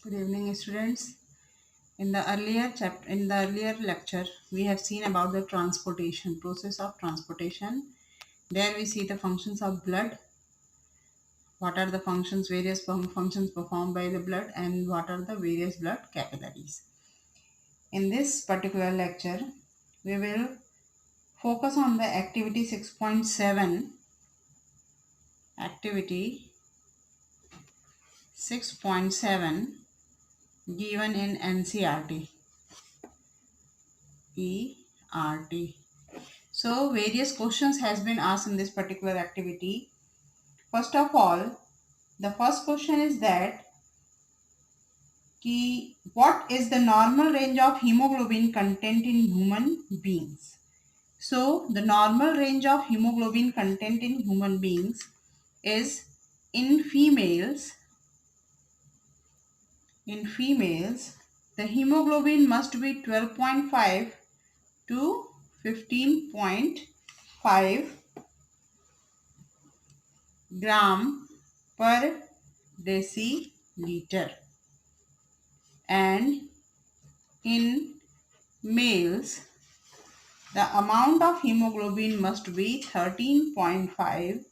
Good evening, students. In the earlier lecture, we have seen about the transportation process of transportation. There we see the functions of blood. What are the functions, various functions performed by the blood, and what are the various blood capillaries. In this particular lecture, we will focus on the activity 6.7. Activity 6.7 given in NCERT. ERT. So various questions has been asked in this particular activity. First of all, the first question is that what is the normal range of hemoglobin content in human beings? So the normal range of hemoglobin content in human beings is in females. In females, the hemoglobin must be 12.5 to 15.5 gram per deciliter, and in males the amount of hemoglobin must be 13.5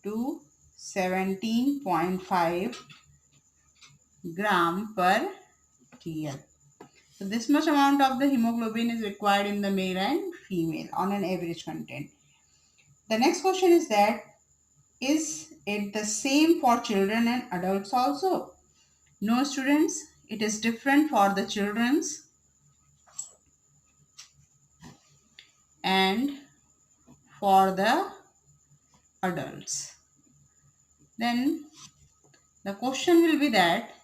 to 17.5 gram per TL. So this much amount of the hemoglobin is required in the male and female on an average content. The next question is that is it the same for children and adults also? No, students, it is different for the children's and for the adults. Then the question will be that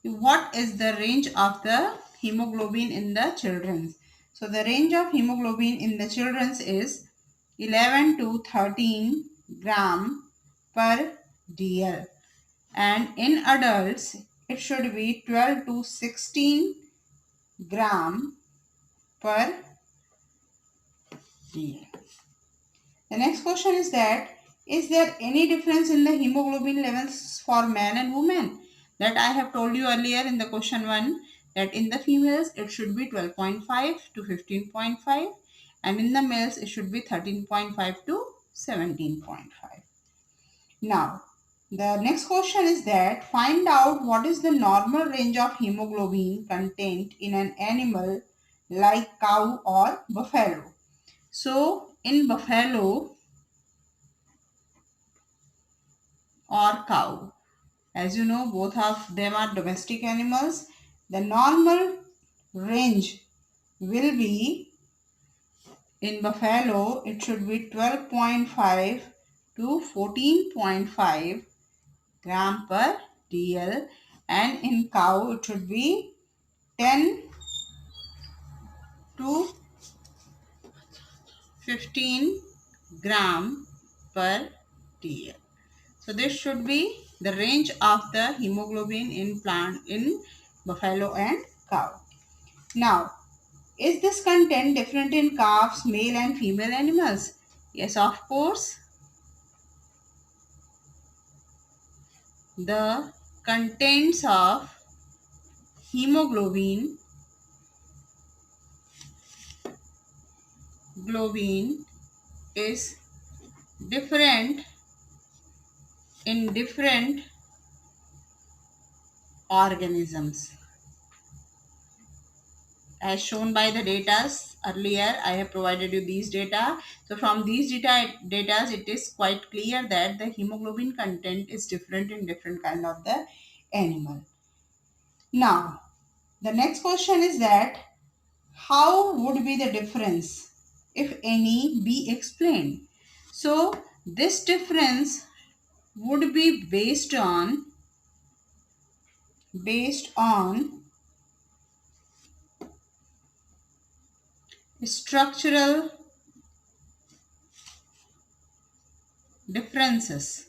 what is the range of the hemoglobin in the children's? So the range of hemoglobin in the children's is 11 to 13 gram per DL, and in adults it should be 12 to 16 gram per DL. The next question is that is there any difference in the hemoglobin levels for man and woman? That I have told you earlier in the question 1 that in the females it should be 12.5 to 15.5, and in the males it should be 13.5 to 17.5. Now the next question is that find out what is the normal range of hemoglobin content in an animal like cow or buffalo. So in buffalo or cow, as you know, both of them are domestic animals. The normal range will be in buffalo, it should be 12.5 to 14.5 gram per DL, and in cow it should be 10 to 15 gram per DL. So this should be the range of the hemoglobin in buffalo and cow. Now, is this content different in calves, male and female animals? Yes, of course. The contents of hemoglobin is different in different organisms. As shown by the data earlier, I have provided you these data. So from these data it is quite clear that the hemoglobin content is different in different kind of the animal. Now the next question is that how would be the difference, if any, be explained? So this difference would be based on structural differences.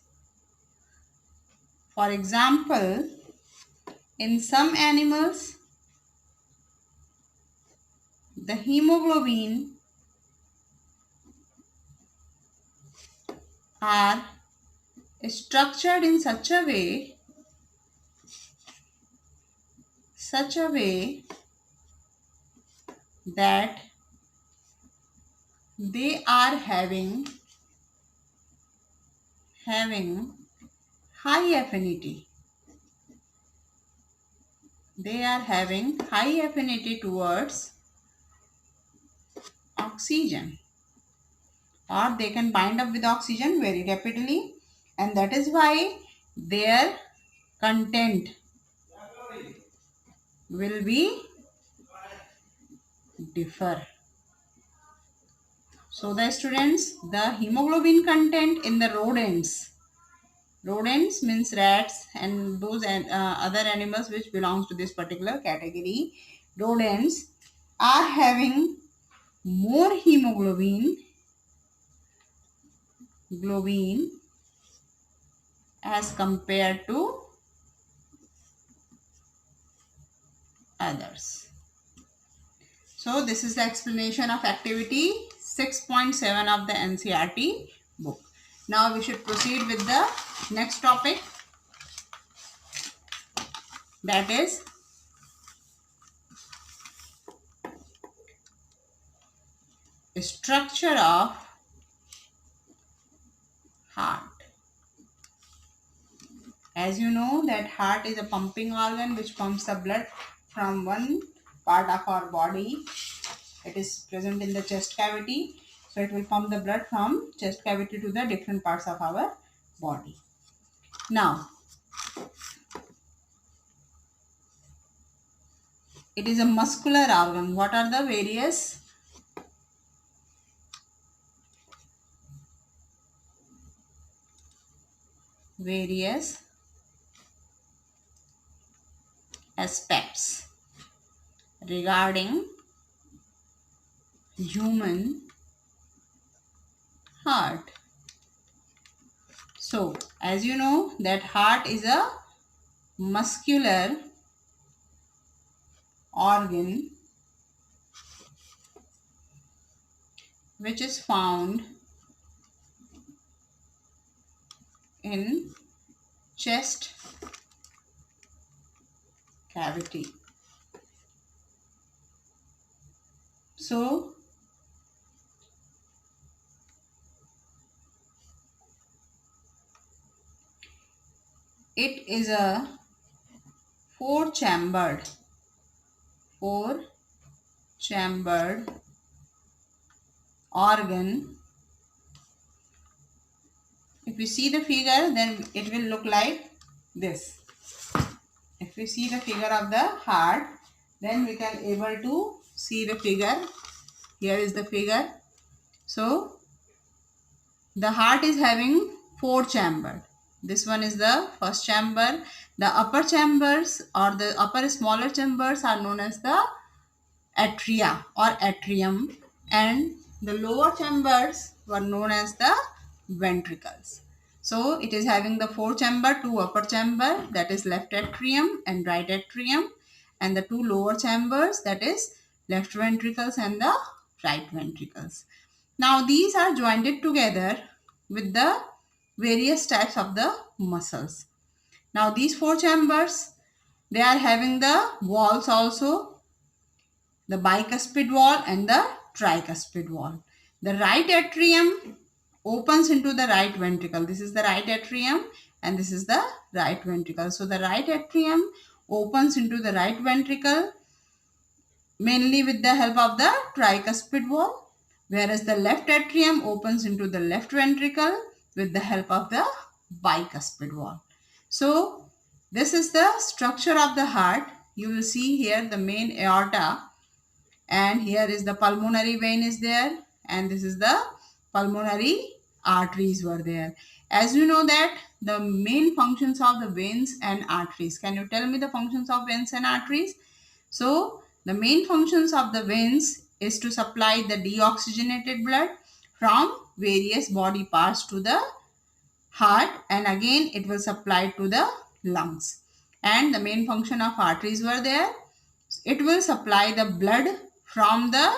For example, in some animals, the hemoglobin are structured in such a way such a way that they are having high affinity. They are having high affinity towards oxygen, or they can bind up with oxygen very rapidly, and that is why their content will be differ. So the students, the hemoglobin content in the rodents means rats and those other animals which belongs to this particular category, rodents are having more hemoglobin as compared to others. So this is the explanation of activity 6.7 of the NCERT book. Now we should proceed with the next topic, that is structure of heart. As you know that heart is a pumping organ which pumps the blood from one part of our body. It is present in the chest cavity. So it will pump the blood from chest cavity to the different parts of our body. Now, it is a muscular organ. What are the various aspects regarding human heart? So, as you know that heart is a muscular organ which is found in chest cavity. So, it is a four-chambered organ. If you see the figure, then it will look like this. If we see the figure of the heart, then we can able to see the figure. Here is the figure. So the heart is having four chambers. This one is the first chamber. The upper chambers or the upper smaller chambers are known as the atria or atrium, and the lower chambers were known as the ventricles. So it is having the four chamber, two upper chamber, that is left atrium and right atrium, and the two lower chambers, that is left ventricles and the right ventricles. Now these are joined together with the various types of the muscles. Now these four chambers, they are having the walls also, the bicuspid wall and the tricuspid wall. The right atrium opens into the right ventricle. This is the right atrium and this is the right ventricle. So the right atrium opens into the right ventricle mainly with the help of the tricuspid wall, whereas the left atrium opens into the left ventricle with the help of the bicuspid wall. So this is the structure of the heart. You will see here the main aorta, and here is the pulmonary vein is there, and this is the pulmonary arteries were there. As you know that the main functions of the veins and arteries. Can you tell me the functions of veins and arteries? So the main functions of the veins is to supply the deoxygenated blood from various body parts to the heart, and again it will supply to the lungs. And the main function of arteries were there. It will supply the blood from the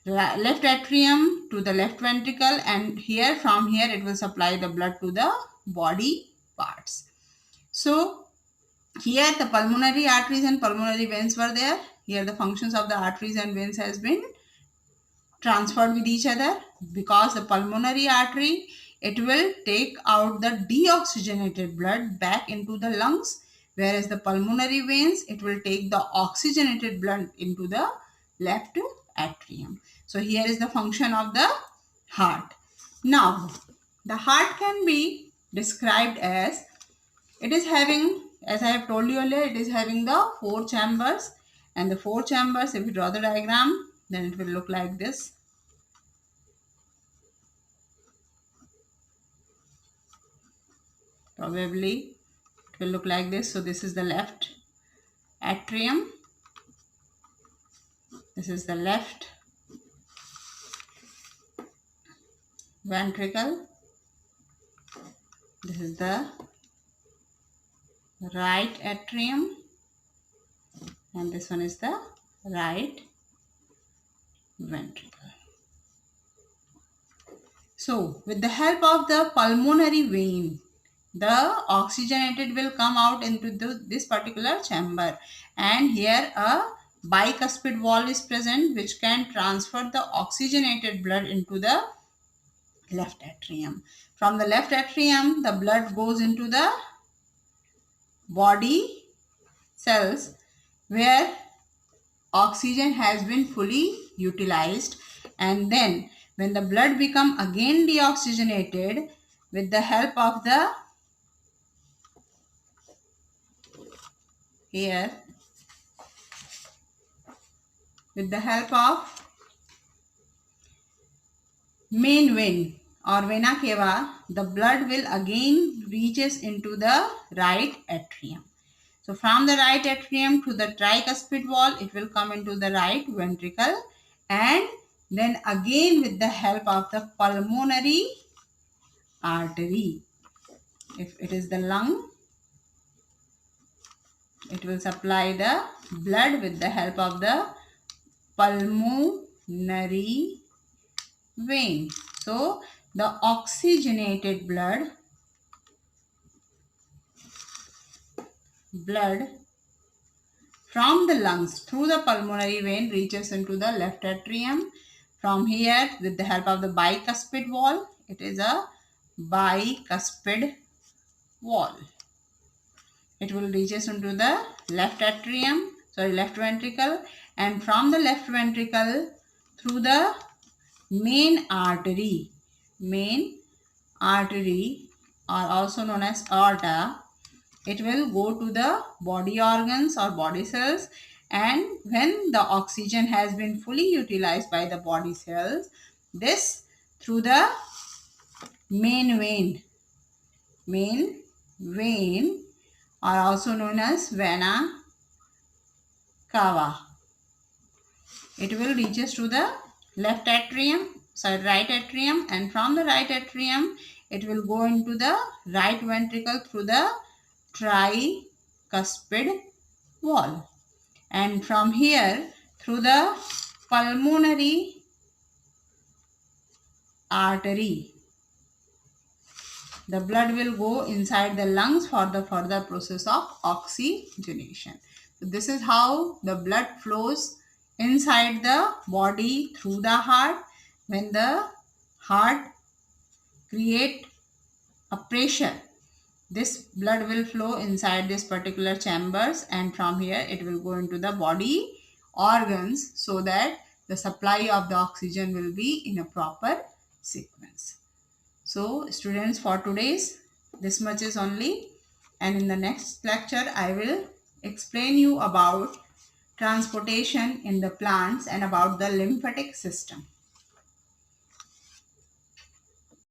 left atrium to the left ventricle, and from here it will supply the blood to the body parts. So Here the pulmonary arteries and pulmonary veins were there. Here the functions of the arteries and veins has been transferred with each other, because the pulmonary artery, it will take out the deoxygenated blood back into the lungs, whereas the pulmonary veins, it will take the oxygenated blood into the left atrium. So here is the function of the heart. Now the heart can be described as, it is having, as I have told you earlier, it is having the 4 chambers, and the 4 chambers, if you draw the diagram, then it will look like this. Probably it will look like this. So this is the left atrium, this is the left ventricle, this is the right atrium, and this one is the right ventricle. So with the help of the pulmonary vein, the oxygenated will come out into this particular chamber, and here a bicuspid wall is present which can transfer the oxygenated blood into the left atrium. From the left atrium, the blood goes into the body cells where oxygen has been fully utilized, and then when the blood become again deoxygenated, with the help of the here, with the help of main vein or vena cava, the blood will again reaches into the right atrium. So from the right atrium to the tricuspid wall, it will come into the right ventricle, and then again with the help of the pulmonary artery, if it is the lung, it will supply the blood with the help of the pulmonary vein. So the oxygenated blood from the lungs through the pulmonary vein reaches into the left atrium. From here, with the help of the bicuspid wall, it is a bicuspid wall, it will reaches into the left ventricle, and from the left ventricle through the main artery or also known as aorta, it will go to the body organs or body cells, and when the oxygen has been fully utilized by the body cells, this through the main vein or also known as vena cava, it will reaches to the right atrium, and from the right atrium it will go into the right ventricle through the tricuspid wall, and from here through the pulmonary artery, the blood will go inside the lungs for the further process of oxygenation. So this is how the blood flows inside the body through the heart. When the heart create a pressure, this blood will flow inside this particular chambers, and from here it will go into the body organs so that the supply of the oxygen will be in a proper sequence. So students, for today's this much is only, and in the next lecture I will explain you about transportation in the plants and about the lymphatic system.